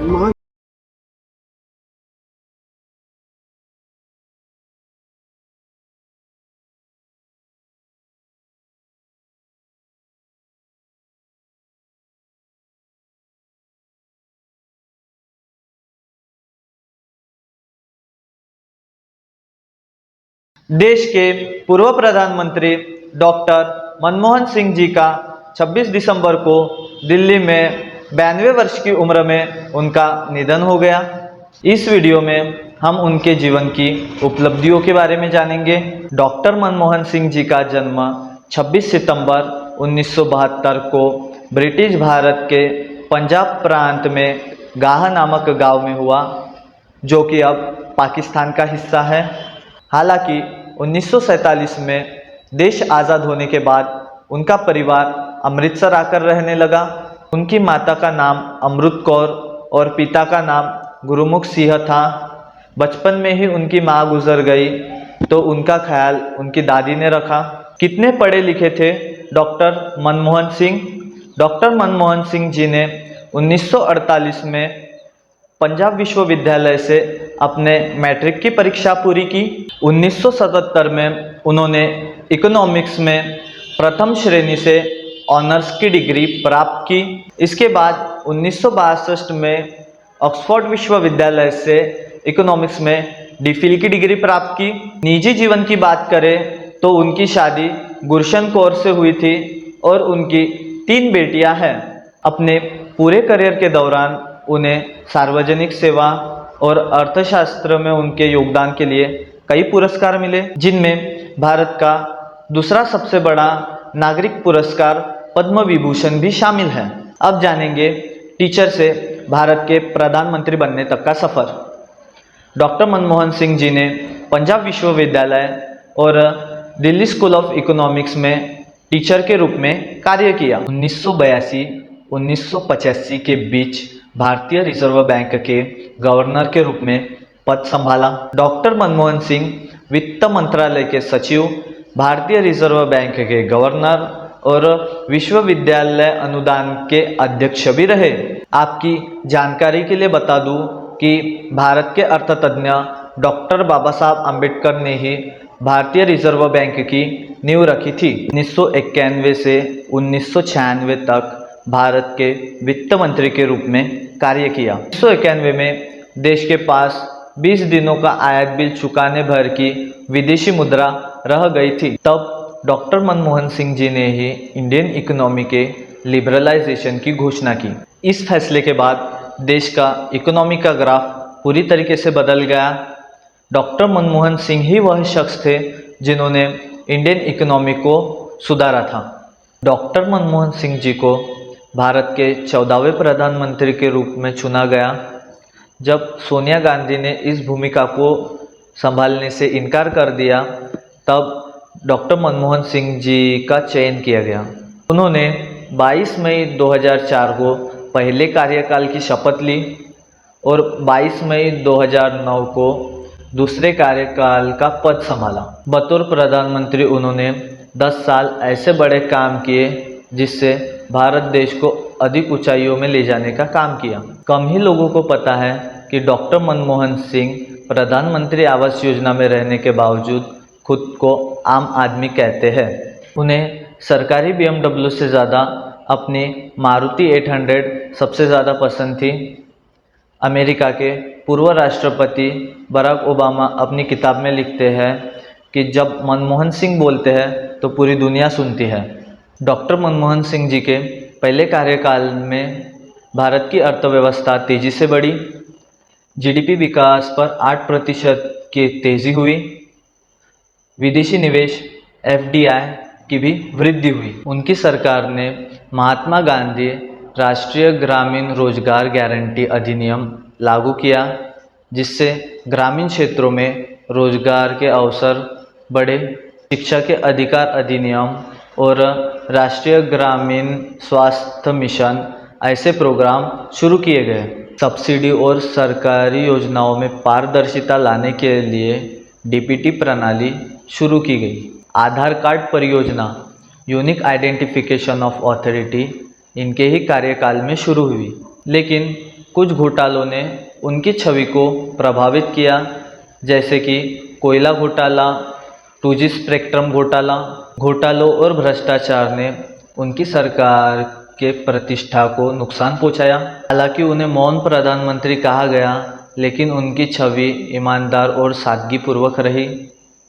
मां देश के पूर्व प्रधानमंत्री डॉक्टर मनमोहन सिंह जी का 26 दिसंबर को दिल्ली में 92 वर्ष की उम्र में उनका निधन हो गया। इस वीडियो में हम उनके जीवन की उपलब्धियों के बारे में जानेंगे। डॉक्टर मनमोहन सिंह जी का जन्म 26 सितंबर 1972 को ब्रिटिश भारत के पंजाब प्रांत में गाह नामक गांव में हुआ, जो कि अब पाकिस्तान का हिस्सा है। हालांकि 1947 में देश आज़ाद होने के बाद उनका परिवार अमृतसर आकर रहने लगा। उनकी माता का नाम अमृत कौर और पिता का नाम गुरुमुख सिंह था। बचपन में ही उनकी माँ गुजर गई तो उनका ख्याल उनकी दादी ने रखा। कितने पढ़े लिखे थे डॉक्टर मनमोहन सिंह? डॉक्टर मनमोहन सिंह जी ने 1948 में पंजाब विश्वविद्यालय से अपने मैट्रिक की परीक्षा पूरी की। 1977 में उन्होंने इकोनॉमिक्स में प्रथम श्रेणी से ऑनर्स की डिग्री प्राप्त की। इसके बाद 1962 में ऑक्सफोर्ड विश्वविद्यालय से इकोनॉमिक्स में डिफिल की डिग्री प्राप्त की। निजी जीवन की बात करें तो उनकी शादी गुरशन कौर से हुई थी और उनकी 3 बेटियां हैं। अपने पूरे करियर के दौरान उन्हें सार्वजनिक सेवा और अर्थशास्त्र में उनके योगदान के लिए कई पुरस्कार मिले, जिनमें भारत का दूसरा सबसे बड़ा नागरिक पुरस्कार पद्म विभूषण भी शामिल है। अब जानेंगे टीचर से भारत के प्रधानमंत्री बनने तक का सफर। डॉक्टर मनमोहन सिंह जी ने पंजाब विश्वविद्यालय और दिल्ली स्कूल ऑफ इकोनॉमिक्स में टीचर के रूप में कार्य किया। 1982-1985 के बीच भारतीय रिजर्व बैंक के गवर्नर के रूप में पद संभाला। डॉक्टर मनमोहन सिंह वित्त मंत्रालय के सचिव, भारतीय रिजर्व बैंक के गवर्नर और विश्वविद्यालय अनुदान के अध्यक्ष भी रहे। आपकी जानकारी के लिए बता दूं कि भारत के अर्थतज्ञ डॉक्टर बाबा साहब आम्बेडकर ने ही भारतीय रिजर्व बैंक की नींव रखी थी। 1991 से 1996 तक भारत के वित्त मंत्री के रूप में कार्य किया। 1991 में देश के पास 20 दिनों का आयात बिल चुकाने भर की विदेशी मुद्रा रह गई थी। तब डॉक्टर मनमोहन सिंह जी ने ही इंडियन इकोनॉमी के लिबरलाइजेशन की घोषणा की। इस फैसले के बाद देश का इकोनॉमी का ग्राफ पूरी तरीके से बदल गया। डॉक्टर मनमोहन सिंह ही वह शख्स थे जिन्होंने इंडियन इकोनॉमी को सुधारा था। डॉक्टर मनमोहन सिंह जी को भारत के 14वें प्रधानमंत्री के रूप में चुना गया। जब सोनिया गांधी ने इस भूमिका को संभालने से इनकार कर दिया, तब डॉक्टर मनमोहन सिंह जी का चयन किया गया। उन्होंने 22 मई 2004 को पहले कार्यकाल की शपथ ली और 22 मई 2009 को दूसरे कार्यकाल का पद संभाला। बतौर प्रधानमंत्री उन्होंने 10 साल ऐसे बड़े काम किए जिससे भारत देश को अधिक ऊंचाइयों में ले जाने का काम किया। कम ही लोगों को पता है कि डॉक्टर मनमोहन सिंह प्रधानमंत्री आवास योजना में रहने के बावजूद खुद को आम आदमी कहते हैं। उन्हें सरकारी BMW से ज़्यादा अपनी मारुति 800 सबसे ज़्यादा पसंद थी। अमेरिका के पूर्व राष्ट्रपति बराक ओबामा अपनी किताब में लिखते हैं कि जब मनमोहन सिंह बोलते हैं तो पूरी दुनिया सुनती है। डॉक्टर मनमोहन सिंह जी के पहले कार्यकाल में भारत की अर्थव्यवस्था तेज़ी से बढ़ी। GDP विकास पर 8% की तेज़ी हुई। विदेशी निवेश FDI की भी वृद्धि हुई। उनकी सरकार ने महात्मा गांधी राष्ट्रीय ग्रामीण रोजगार गारंटी अधिनियम लागू किया, जिससे ग्रामीण क्षेत्रों में रोजगार के अवसर बढ़े। शिक्षा के अधिकार अधिनियम और राष्ट्रीय ग्रामीण स्वास्थ्य मिशन ऐसे प्रोग्राम शुरू किए गए। सब्सिडी और सरकारी योजनाओं में पारदर्शिता लाने के लिए DPT प्रणाली शुरू की गई। आधार कार्ड परियोजना, यूनिक आइडेंटिफिकेशन ऑफ अथॉरिटी, इनके ही कार्यकाल में शुरू हुई। लेकिन कुछ घोटालों ने उनकी छवि को प्रभावित किया, जैसे कि कोयला घोटाला, 2G स्पेक्ट्रम घोटाला। घोटालों और भ्रष्टाचार ने उनकी सरकार के प्रतिष्ठा को नुकसान पहुंचाया। हालांकि उन्हें मौन प्रधानमंत्री कहा गया, लेकिन उनकी छवि ईमानदार और सादगीपूर्वक रही।